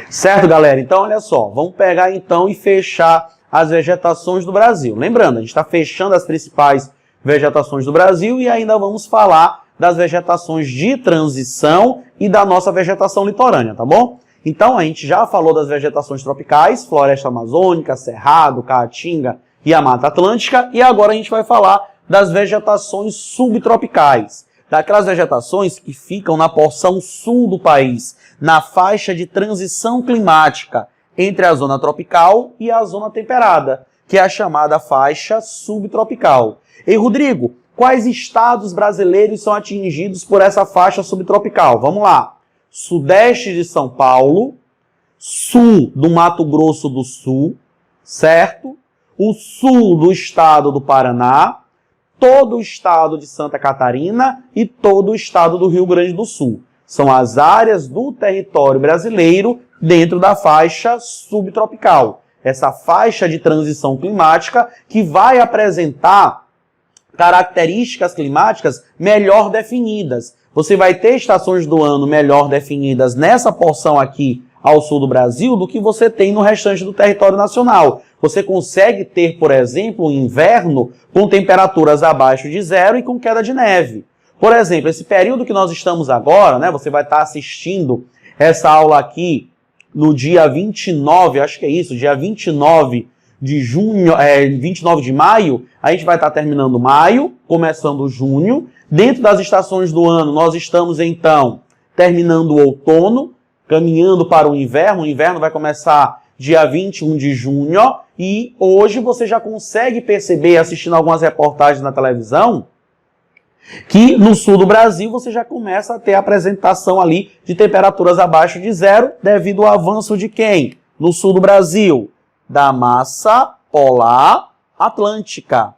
Certo, galera? Então, olha só, vamos pegar então e fechar as vegetações do Brasil. Lembrando, a gente está fechando as principais vegetações do Brasil e ainda vamos falar das vegetações de transição e da nossa vegetação litorânea, tá bom? Então, a gente já falou das vegetações tropicais, floresta amazônica, cerrado, caatinga e a Mata Atlântica, e agora a gente vai falar das vegetações subtropicais, daquelas vegetações que ficam na porção sul do país, na faixa de transição climática entre a zona tropical e a zona temperada, que é a chamada faixa subtropical. E Rodrigo, quais estados brasileiros são atingidos por essa faixa subtropical? Vamos lá. Sudeste de São Paulo, sul do Mato Grosso do Sul, certo? O sul do estado do Paraná, todo o estado de Santa Catarina e todo o estado do Rio Grande do Sul. São as áreas do território brasileiro dentro da faixa subtropical. Essa faixa de transição climática que vai apresentar características climáticas melhor definidas. Você vai ter estações do ano melhor definidas nessa porção aqui ao sul do Brasil do que você tem no restante do território nacional. Você consegue ter, por exemplo, um inverno com temperaturas abaixo de zero e com queda de neve. Por exemplo, esse período que nós estamos agora, né, você vai estar assistindo essa aula aqui no dia 29, acho que é isso, dia 29 de junho, 29 de maio, a gente vai estar terminando maio, começando junho. Dentro das estações do ano, nós estamos então terminando o outono, caminhando para o inverno. O inverno vai começar dia 21 de junho e hoje você já consegue perceber, assistindo algumas reportagens na televisão, que no sul do Brasil você já começa a ter a apresentação ali de temperaturas abaixo de zero devido ao avanço de quem? No sul do Brasil, da massa polar atlântica,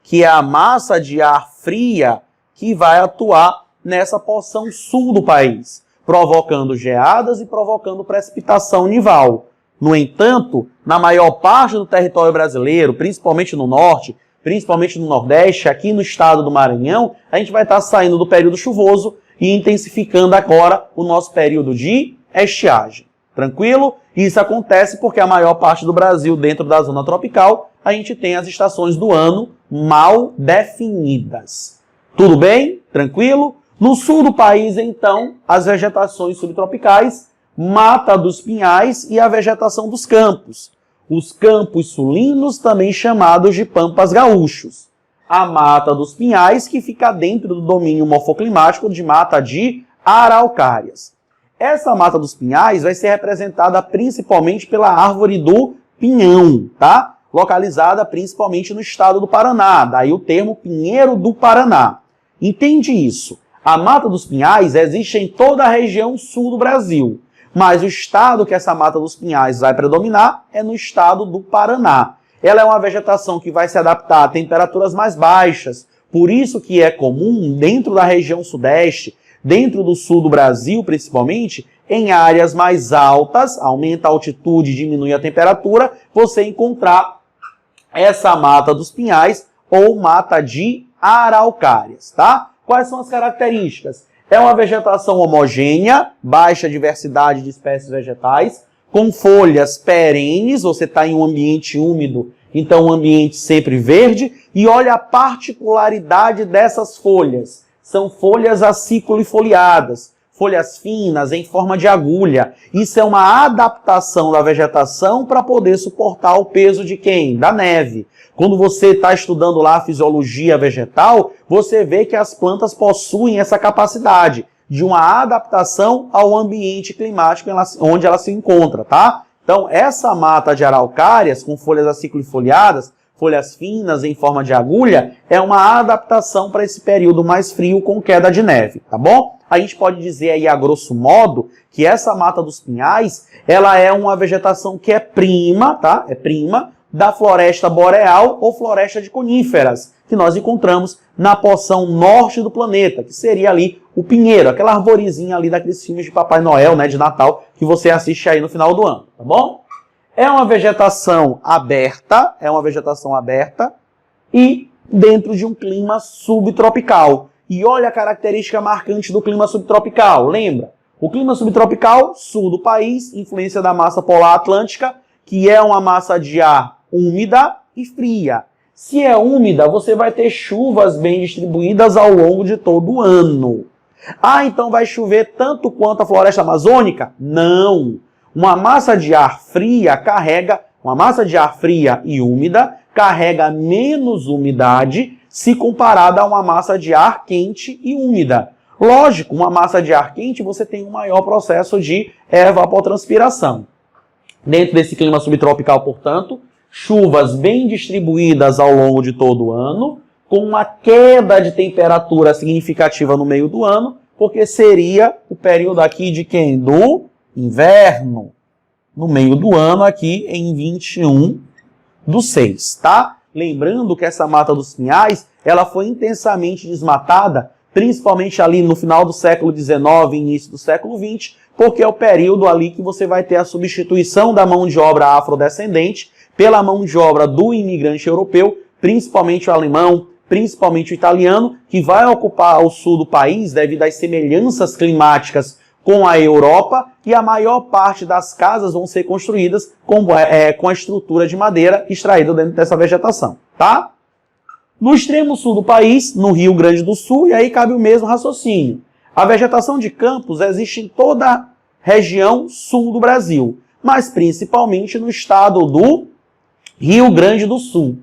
que é a massa de ar fria que vai atuar nessa porção sul do país, provocando geadas e provocando precipitação nival. No entanto, na maior parte do território brasileiro, principalmente no norte, principalmente no Nordeste, aqui no estado do Maranhão, a gente vai estar saindo do período chuvoso e intensificando agora o nosso período de estiagem. Tranquilo? Isso acontece porque a maior parte do Brasil, dentro da zona tropical, a gente tem as estações do ano mal definidas. Tudo bem? Tranquilo? No sul do país, então, as vegetações subtropicais, mata dos pinhais e a vegetação dos campos. Os campos sulinos, também chamados de pampas gaúchos. A mata dos pinhais, que fica dentro do domínio morfoclimático de mata de araucárias. Essa mata dos pinhais vai ser representada principalmente pela árvore do pinhão, tá? Localizada principalmente no estado do Paraná, daí o termo pinheiro do Paraná. Entende isso? A mata dos pinhais existe em toda a região sul do Brasil. Mas o estado que essa mata dos pinhais vai predominar é no estado do Paraná. Ela é uma vegetação que vai se adaptar a temperaturas mais baixas, por isso que é comum, dentro da região sudeste, dentro do sul do Brasil principalmente, em áreas mais altas, aumenta a altitude, diminui a temperatura, você encontrar essa mata dos pinhais ou mata de araucárias, tá? Quais são as características? É uma vegetação homogênea, baixa diversidade de espécies vegetais, com folhas perenes, você está em um ambiente úmido, então um ambiente sempre verde, e olha a particularidade dessas folhas. São folhas aciculifoliadas, folhas finas, em forma de agulha. Isso é uma adaptação da vegetação para poder suportar o peso de quem? Da neve. Quando você está estudando lá a fisiologia vegetal, você vê que as plantas possuem essa capacidade de uma adaptação ao ambiente climático onde ela se encontra, tá? Então, essa mata de araucárias, com folhas aciculifoliadas, folhas finas em forma de agulha, é uma adaptação para esse período mais frio com queda de neve, tá bom? A gente pode dizer aí, a grosso modo, que essa mata dos pinhais, ela é uma vegetação que é prima, tá? É prima da floresta boreal ou floresta de coníferas, que nós encontramos na porção norte do planeta, que seria ali o pinheiro, aquela arvorezinha ali daqueles filmes de Papai Noel, né, de Natal, que você assiste aí no final do ano, tá bom? É uma vegetação aberta e dentro de um clima subtropical. E olha a característica marcante do clima subtropical, lembra? O clima subtropical, sul do país, influência da massa polar atlântica, que é uma massa de ar úmida e fria. Se é úmida, você vai ter chuvas bem distribuídas ao longo de todo o ano. Ah, então vai chover tanto quanto a floresta amazônica? Não. Uma massa de ar fria e úmida carrega menos umidade se comparada a uma massa de ar quente e úmida. Lógico, uma massa de ar quente você tem um maior processo de evapotranspiração. Dentro desse clima subtropical, portanto, chuvas bem distribuídas ao longo de todo o ano, com uma queda de temperatura significativa no meio do ano, porque seria o período aqui de quem? Do inverno. No meio do ano, aqui em 21/6, tá? Lembrando que essa mata dos pinhais, ela foi intensamente desmatada, principalmente ali no final do século XIX e início do século XX, porque é o período ali que você vai ter a substituição da mão de obra afrodescendente pela mão de obra do imigrante europeu, principalmente o alemão, principalmente o italiano, que vai ocupar o sul do país devido às semelhanças climáticas com a Europa, e a maior parte das casas vão ser construídas com a estrutura de madeira extraída dentro dessa vegetação, tá? No extremo sul do país, no Rio Grande do Sul, e aí cabe o mesmo raciocínio. A vegetação de campos existe em toda a região sul do Brasil, mas principalmente no estado do Rio Grande do Sul.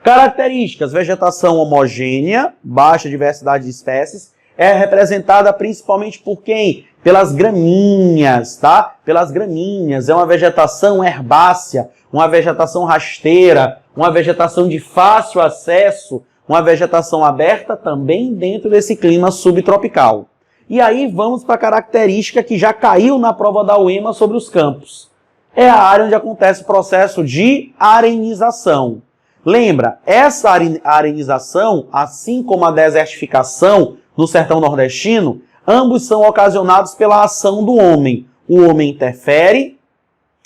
Características: vegetação homogênea, baixa diversidade de espécies, é representada principalmente por quem? Pelas graminhas, tá? Pelas graminhas. É uma vegetação herbácea, uma vegetação rasteira, uma vegetação de fácil acesso, uma vegetação aberta também dentro desse clima subtropical. E aí vamos para a característica que já caiu na prova da UEMA sobre os campos. É a área onde acontece o processo de arenização. Lembra, essa arenização, assim como a desertificação no sertão nordestino, ambos são ocasionados pela ação do homem. O homem interfere,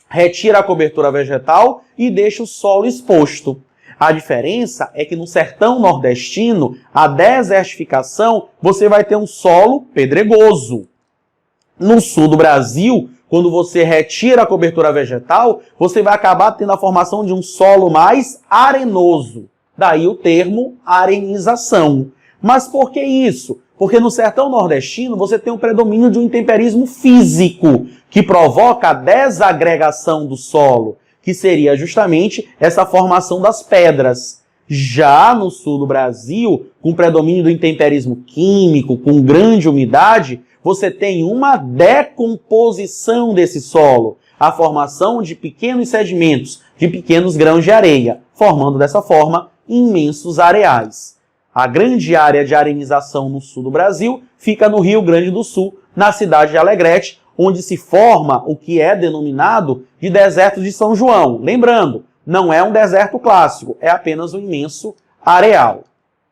retira a cobertura vegetal e deixa o solo exposto. A diferença é que no sertão nordestino, a desertificação, você vai ter um solo pedregoso. No sul do Brasil, quando você retira a cobertura vegetal, você vai acabar tendo a formação de um solo mais arenoso. Daí o termo arenização. Mas por que isso? Porque no sertão nordestino você tem o predomínio de um intemperismo físico, que provoca a desagregação do solo, que seria justamente essa formação das pedras. Já no sul do Brasil, com predomínio do intemperismo químico, com grande umidade, você tem uma decomposição desse solo, a formação de pequenos sedimentos, de pequenos grãos de areia, formando dessa forma imensos areais. A grande área de arenização no sul do Brasil fica no Rio Grande do Sul, na cidade de Alegrete, onde se forma o que é denominado de deserto de São João. Lembrando, não é um deserto clássico, é apenas um imenso areal.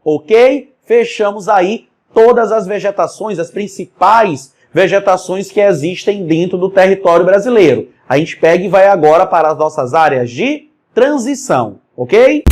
Ok? Fechamos aí todas as vegetações, as principais vegetações que existem dentro do território brasileiro. A gente pega e vai agora para as nossas áreas de transição, ok?